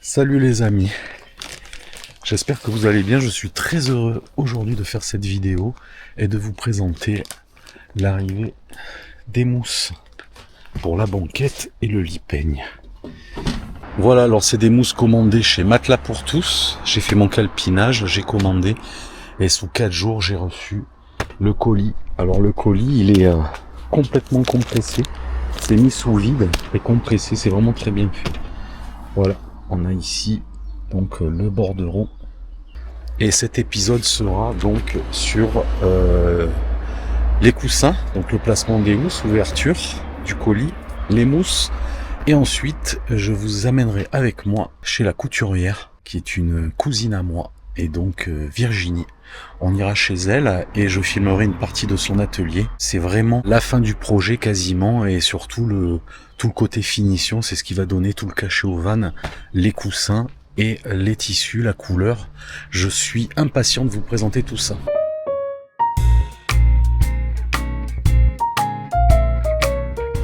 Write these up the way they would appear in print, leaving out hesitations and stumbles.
Salut les amis, j'espère que vous allez bien. Je suis très heureux aujourd'hui de faire cette vidéo et de vous présenter l'arrivée des mousses pour la banquette et le lit peigne. Voilà, alors c'est des mousses commandées chez Matelas pour tous. J'ai fait mon calpinage, j'ai commandé et sous 4 jours j'ai reçu le colis. Alors le colis il est complètement compressé, c'est mis sous vide et compressé, c'est vraiment très bien fait. Voilà. On a ici donc le bordereau et cet épisode sera donc sur les coussins, donc le placement des mousses, ouverture du colis, les mousses, et ensuite je vous amènerai avec moi chez la couturière qui est une cousine à moi et donc Virginie. On ira chez elle et je filmerai une partie de son atelier. C'est vraiment la fin du projet quasiment et surtout tout le côté finition, c'est ce qui va donner tout le cachet au van, les coussins et les tissus, la couleur. Je suis impatient de vous présenter tout ça.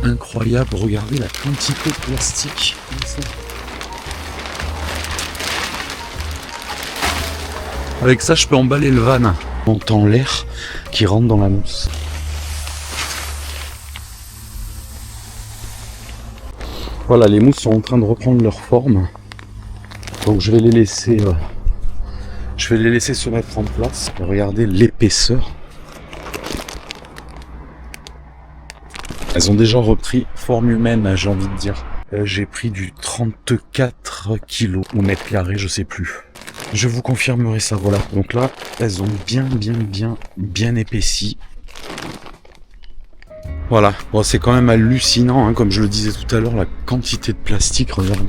Incroyable, regardez la quantité de plastique. Avec ça, je peux emballer le van. On entend l'air qui rentre dans la mousse. Voilà, les mousses sont en train de reprendre leur forme. Donc je vais les laisser se mettre en place. Regardez l'épaisseur. Elles ont déjà repris forme humaine, j'ai envie de dire. J'ai pris du 34 kg au mètre carré, je sais plus. Je vous confirmerai ça, voilà. Donc là, elles ont bien épaissi. Voilà. Bon, c'est quand même hallucinant, hein, comme je le disais tout à l'heure, la quantité de plastique, regardez.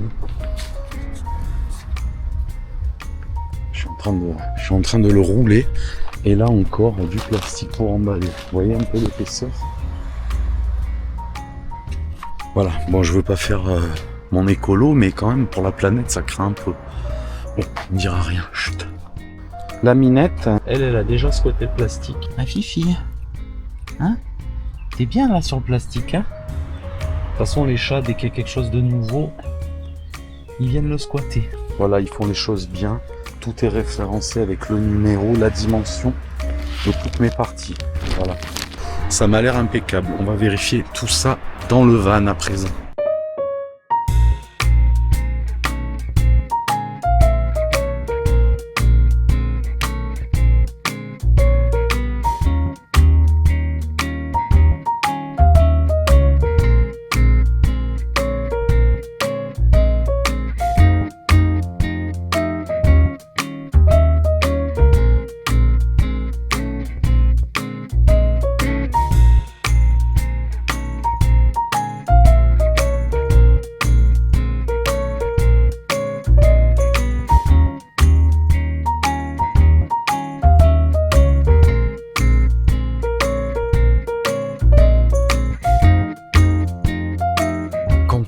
Je suis en train de le rouler. Et là encore, du plastique pour emballer. Vous voyez un peu l'épaisseur? Voilà. Bon, je veux pas faire mon écolo, mais quand même, pour la planète, ça craint un peu. Bon, on ne dira rien, chut. La minette, elle a déjà squatté le plastique. Ma fifi, hein? T'es bien là sur le plastique, hein? De toute façon, les chats, dès qu'il y a quelque chose de nouveau, ils viennent le squatter. Voilà, ils font les choses bien. Tout est référencé avec le numéro, la dimension de toutes mes parties. Voilà. Ça m'a l'air impeccable. On va vérifier tout ça dans le van à présent.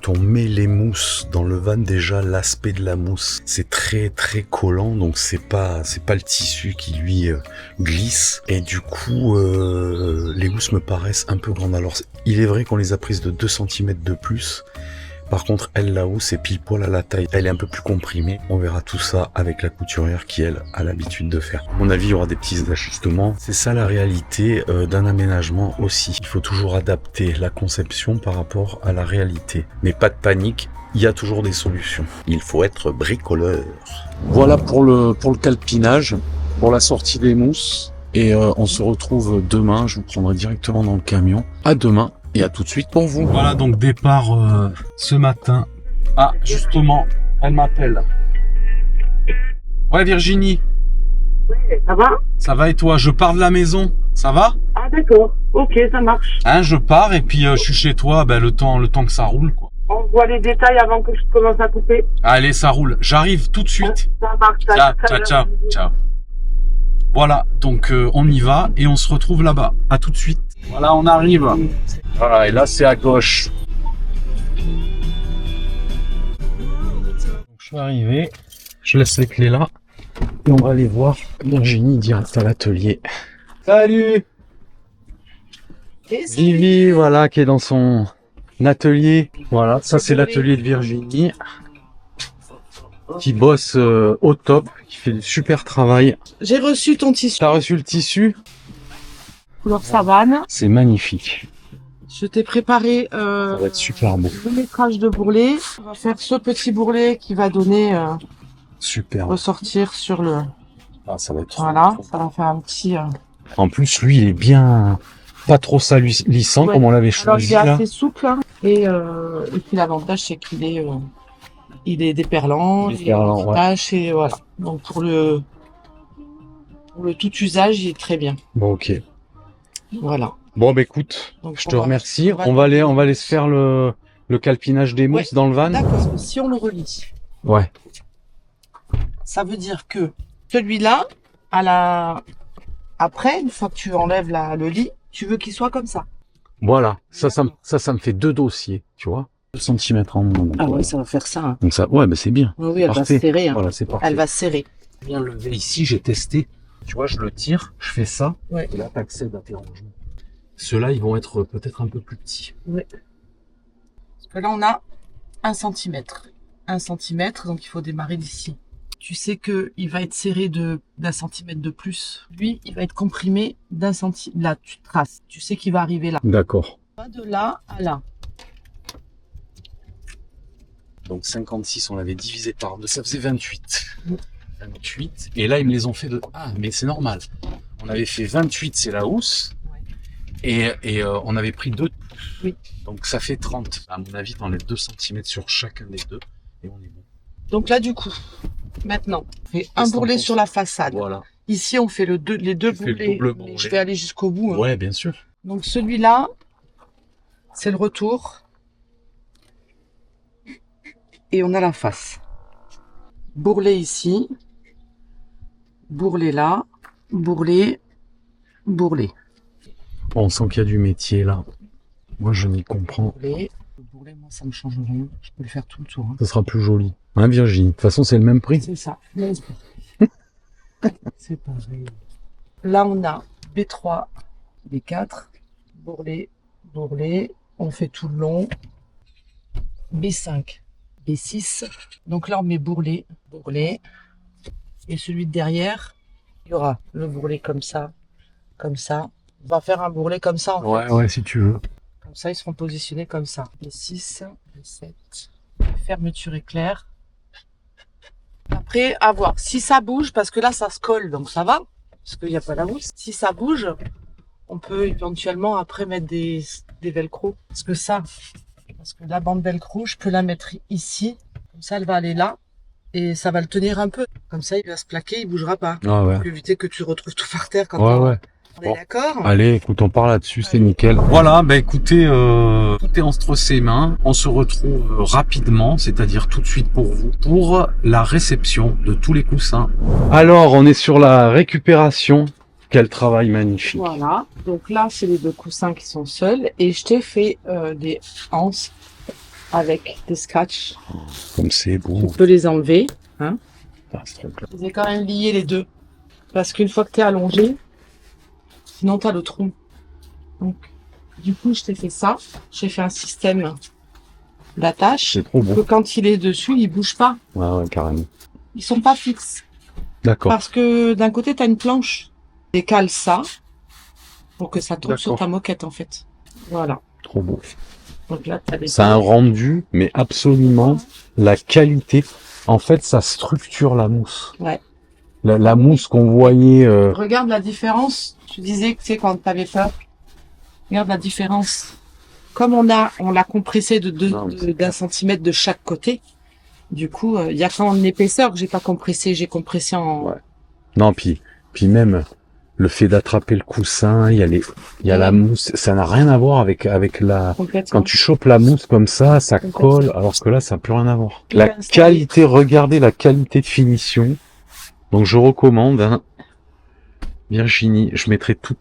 On met les mousses dans le van, déjà l'aspect de la mousse c'est très collant, donc c'est pas le tissu qui lui glisse et du coup les mousses me paraissent un peu grandes. Alors il est vrai qu'on les a prises de 2 cm de plus, par contre elle là-haut c'est pile poil à la taille, elle est un peu plus comprimée. On verra tout ça avec la couturière qui elle a l'habitude de faire. À mon avis il y aura des petits ajustements, c'est ça la réalité d'un aménagement aussi. Il faut toujours adapter la conception par rapport à la réalité, mais pas de panique, il y a toujours des solutions. Il faut être bricoleur. Voilà pour le calpinage, pour la sortie des mousses et on se retrouve demain, je vous prendrai directement dans le camion. À demain. Et à tout de suite pour vous. Voilà donc départ ce matin. Ah justement, elle m'appelle. Ouais Virginie. Oui, ça va? Ça va et toi? Je pars de la maison, ça va? Ah d'accord, ok, ça marche. Hein, je pars et puis je suis chez toi, ben, le temps que ça roule quoi. On voit les détails avant que je commence à couper. Allez, ça roule, j'arrive tout de suite. Ça marche. Ciao. Voilà, donc on y va et on se retrouve là-bas. À tout de suite. Voilà, on arrive. Voilà, et là c'est à gauche. Donc, je suis arrivé, je laisse les clés là et on va aller voir Virginie direct à l'atelier. Salut Vivi, voilà, qui est dans son atelier. Voilà, ça c'est l'atelier de Virginie. qui bosse au top, qui fait du super travail. J'ai reçu ton tissu T'as reçu le tissu? couleur savane. C'est magnifique. Je t'ai préparé Ça va être super beau. le métrage de bourrelet. On va faire ce petit bourrelet qui va donner Super. ressortir sur le. Ah, ça va être trop, Voilà, trop. ça va faire un petit. En plus, lui, il est bien, pas trop salissant Ouais. comme on l'avait Alors il choisi est là. assez souple hein. Et puis l'avantage c'est qu'il est déperlant, il est Déperlant, ouais. tache et voilà. Donc pour le tout usage, il est très bien. Bon, ok. Voilà. Bon, bah écoute, Donc, je on te va- remercie. on va- On va aller se faire le calpinage des mousses Ouais. dans le van. D'accord. Si on le relie, Ouais. ça veut dire que celui-là, après, une fois que tu enlèves le lit, tu veux qu'il soit comme ça. Voilà. Ça me fait 2 dossiers, tu vois. 2 centimètres en moins. Ah ouais, ça va faire ça. Hein. Donc ça, ouais, bah c'est bien. Oui, oui, elle Parfait. va serrer. Hein. Voilà, c'est parfait. Elle va serrer. Bien levé ici, j'ai testé. Tu vois, je le tire, je fais ça. Ouais. Et là, t'accèdes à tes rangements. Ceux-là, ils vont être peut-être un peu plus petits. Ouais. Parce que là, on a 1 centimètre. 1 centimètre, donc il faut démarrer d'ici. Tu sais que il va être serré d'un centimètre de plus. Lui, il va être comprimé d'un centimètre. Là, tu traces. Tu sais qu'il va arriver là. D'accord. Pas de là à là. Donc 56, on l'avait divisé par 2, ça faisait 28. Mm. 28. Et là, ils me les ont fait de... Ah, mais c'est normal. On avait fait 28, c'est la housse. Ouais. Et on avait pris 2 pouces. Oui. Donc ça fait 30. À mon avis, t'enlèves 2 cm sur chacun des deux. Et on est bon. Donc là, du coup, maintenant, on fait un Qu'est-ce bourrelet qu'on sur la façade. Voilà. Ici, on fait les deux Tu fais le bourrelets. double Mais bourrelet. je vais aller jusqu'au bout. Hein. Ouais, bien sûr. Donc celui-là, c'est le retour. Et on a la face. Bourrelet ici. Bourrelet là. Bourrelet. Bourrelet. On sent qu'il y a du métier là. Moi, je n'y comprends. Bourrelet. Le bourrelet, moi, ça me change rien. Je peux le faire tout le tour. Hein. Ça sera plus joli. Hein, Virginie? De toute façon, c'est le même prix. C'est ça. C'est pareil. Là, on a B3, B4, bourrelet, bourrelet. On fait tout le long. B5, B6. Donc là, on met bourrelet, bourrelet. Et celui de derrière, il y aura le bourrelet comme ça, comme ça. On va faire un bourrelet comme ça. En fait. Ouais, si tu veux. Comme ça, ils seront positionnés comme ça. B6, B7. Fermeture éclair. Après, à voir. Si ça bouge, parce que là, ça se colle, donc ça va. Parce qu'il n'y a pas la housse. Si ça bouge, on peut éventuellement après mettre des velcro. Parce que la bande velcro, je peux la mettre ici. Comme ça, elle va aller là. Et ça va le tenir un peu. Comme ça, il va se plaquer, il bougera pas. Ah ouais. Pour éviter que tu retrouves tout par terre quand Ouais. on est d'accord. Allez, écoute, on part là-dessus, c'est nickel. Voilà, bah écoutez, tout est entre ses mains. On se retrouve rapidement, c'est-à-dire tout de suite pour vous, pour la réception de tous les coussins. Alors, on est sur la récupération. Quel travail magnifique. Voilà, donc là c'est les 2 coussins qui sont seuls et je t'ai fait des anses avec des scratchs. Comme c'est beau. Tu peux les enlever. Hein. Ah, ce truc-là. Je les ai quand même liés les deux. Parce qu'une fois que tu es allongé, sinon tu as le trou. Donc du coup je t'ai fait ça. J'ai fait un système d'attache. C'est trop Que beau. quand il est dessus, il bouge pas. Ouais, carrément. Ils sont pas fixes. D'accord. Parce que d'un côté tu as une planche. Décale ça pour que ça tombe sur D'accord. ta moquette en fait. Voilà. Trop beau. Donc là, t'as des Ça a un rendu, mais absolument la qualité. En fait, ça structure la mousse. Ouais. La mousse qu'on voyait. Regarde la différence. Tu disais que tu sais quand t'avais peur. Regarde la différence. Comme on l'a compressé Non, mais c'est d'un centimètre de chaque côté. Du coup, il y a quand même l'épaisseur que j'ai pas compressé. J'ai compressé en. Ouais. Non, puis même le fait d'attraper le coussin, il y a la mousse. Ça n'a rien à voir avec la. Complètement. Quand tu chopes la mousse comme ça colle, alors que là, ça n'a plus rien à voir. La Bien installé. qualité, regardez la qualité de finition. Donc, je recommande, hein. Virginie, je mettrai toutes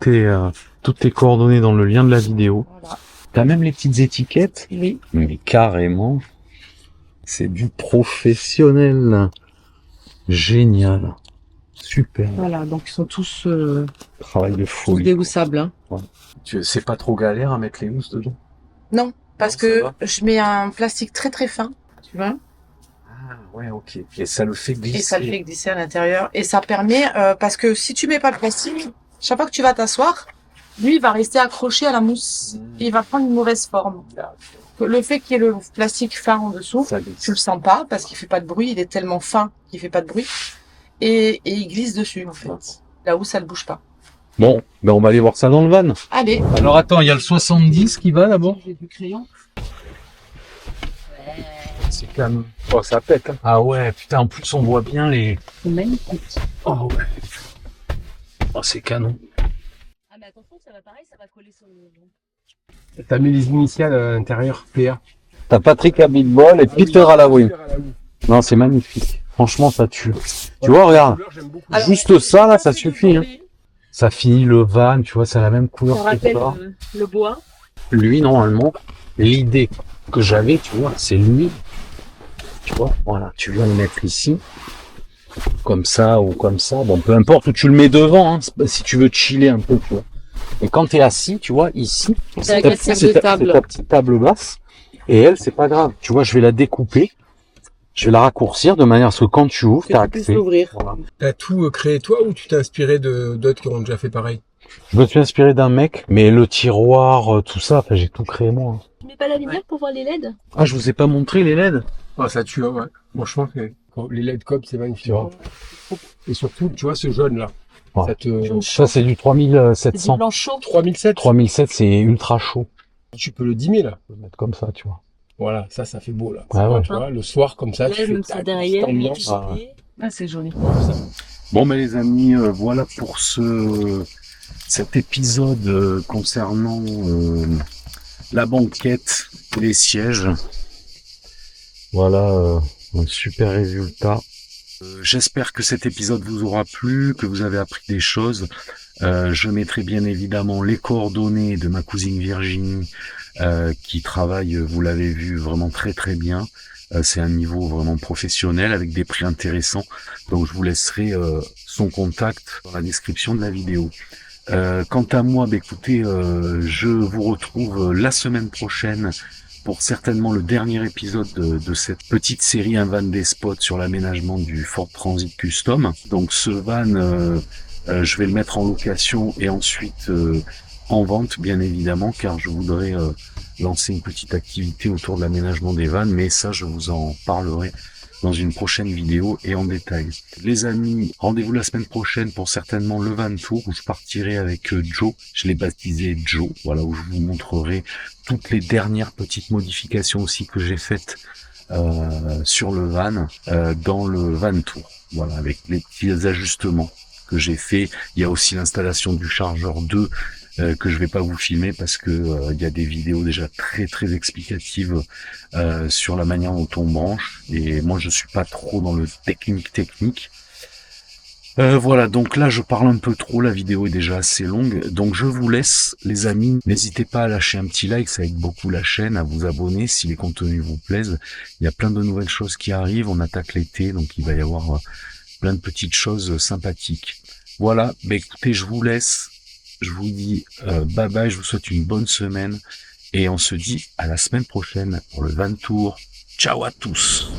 tes coordonnées dans le lien de la vidéo. Voilà. T'as même les petites étiquettes. Oui. Mais carrément, c'est du professionnel. Génial. Super. Voilà. Donc ils sont tous Travail de tous folie. déhoussables. Hein. C'est pas trop galère à mettre les mousses dedans? Non, parce Non, ça que va. je mets un plastique très très fin. Tu vois. Ah, ouais, ok. Et ça le fait glisser. Et ça le fait glisser à l'intérieur. Et ça permet, parce que si tu mets pas le plastique, chaque fois que tu vas t'asseoir, lui, il va rester accroché à la mousse. Et il va prendre une mauvaise forme. Le fait qu'il y ait le plastique fin en dessous, tu le sens pas parce qu'il fait pas de bruit. Il est tellement fin qu'il fait pas de bruit. Et il glisse dessus, en fait. Là où ça ne bouge pas. Bon, ben on va aller voir ça dans le van. Allez. Alors attends, il y a le 70 qui va d'abord. J'ai du crayon. C'est calme. Oh, ça pète. Hein. Ah ouais, putain, en plus on voit bien les... C'est magnifique. Oh ouais. Oh, c'est canon. Ah mais attention, ça va pareil, ça va coller sur le... T'as mis les initiales à l'intérieur, PA. T'as Patrick à Bitball et Peter à la wing. Non, c'est magnifique. Franchement, ça tue. Tu vois, regarde. Alors, juste ça, là, ça suffit. Hein. Ça finit le van, tu vois, c'est la même couleur Ça que rappelle ça. le bois. Lui, normalement, l'idée que j'avais, tu vois, c'est lui. Tu vois, voilà, tu viens le mettre ici. Comme ça ou comme ça. Bon, peu importe où tu le mets devant, hein, si tu veux chiller un peu, tu vois. Et quand t'es assis, tu vois, ici, C'est la c'est ta petite table basse. Et elle, c'est pas grave. Tu vois, je vais la découper. Je vais la raccourcir de manière à ce que quand tu ouvres, t'as accès. l'ouvrir. Voilà. T'as tout créé toi ou tu t'es inspiré d'autres qui ont déjà fait pareil? Je me suis inspiré d'un mec, mais le tiroir, tout ça, enfin, j'ai tout créé moi. Hein. Tu mets pas la lumière pour voir les LED? Ah, je vous ai pas montré les LED? Ah, ça tue, ouais. Franchement, les LED COP, c'est magnifique. Et surtout, tu vois, ce jaune là. Ouais. Ça te... Ça, c'est du C'est du 3700. blanc chaud. 3007. 3007, c'est ultra chaud. Tu peux le dimmer là. Je vais le mettre comme ça, tu vois. Voilà, ça fait beau là. Ouais, ouais. Tu vois, le soir comme ça, tu Là, fais même ta ça derrière. petite ambiance. Ah, ouais. Ah, c'est joli. Bon, mais les amis, voilà pour cet épisode concernant la banquette et les sièges. Voilà un super résultat. J'espère que cet épisode vous aura plu, que vous avez appris des choses. Je mettrai bien évidemment les coordonnées de ma cousine Virginie qui travaille, vous l'avez vu, vraiment très très bien. C'est un niveau vraiment professionnel avec des prix intéressants. Donc je vous laisserai son contact dans la description de la vidéo. Quant à moi, écoutez, je vous retrouve la semaine prochaine pour certainement le dernier épisode de cette petite série Un van des spots sur l'aménagement du Ford Transit Custom. Donc ce van, je vais le mettre en location et ensuite en vente, bien évidemment, car je voudrais lancer une petite activité autour de l'aménagement des vannes, mais ça, je vous en parlerai dans une prochaine vidéo et en détail. Les amis, rendez-vous la semaine prochaine pour certainement le van tour où je partirai avec Joe. Je l'ai baptisé Joe, voilà, où je vous montrerai toutes les dernières petites modifications aussi que j'ai faites sur le van, dans le van tour. Voilà, avec les petits ajustements que j'ai fait. Il y a aussi l'installation du chargeur 2 que je vais pas vous filmer parce que il y a des vidéos déjà très très explicatives sur la manière dont on branche et moi je suis pas trop dans le technique. Voilà, donc là je parle un peu trop, la vidéo est déjà assez longue, donc je vous laisse les amis, n'hésitez pas à lâcher un petit like, ça aide beaucoup la chaîne, à vous abonner si les contenus vous plaisent. Il y a plein de nouvelles choses qui arrivent, on attaque l'été, donc il va y avoir plein de petites choses sympathiques. Voilà, écoutez, je vous laisse. Je vous dis bye bye, je vous souhaite une bonne semaine et on se dit à la semaine prochaine pour le van tour. Ciao à tous.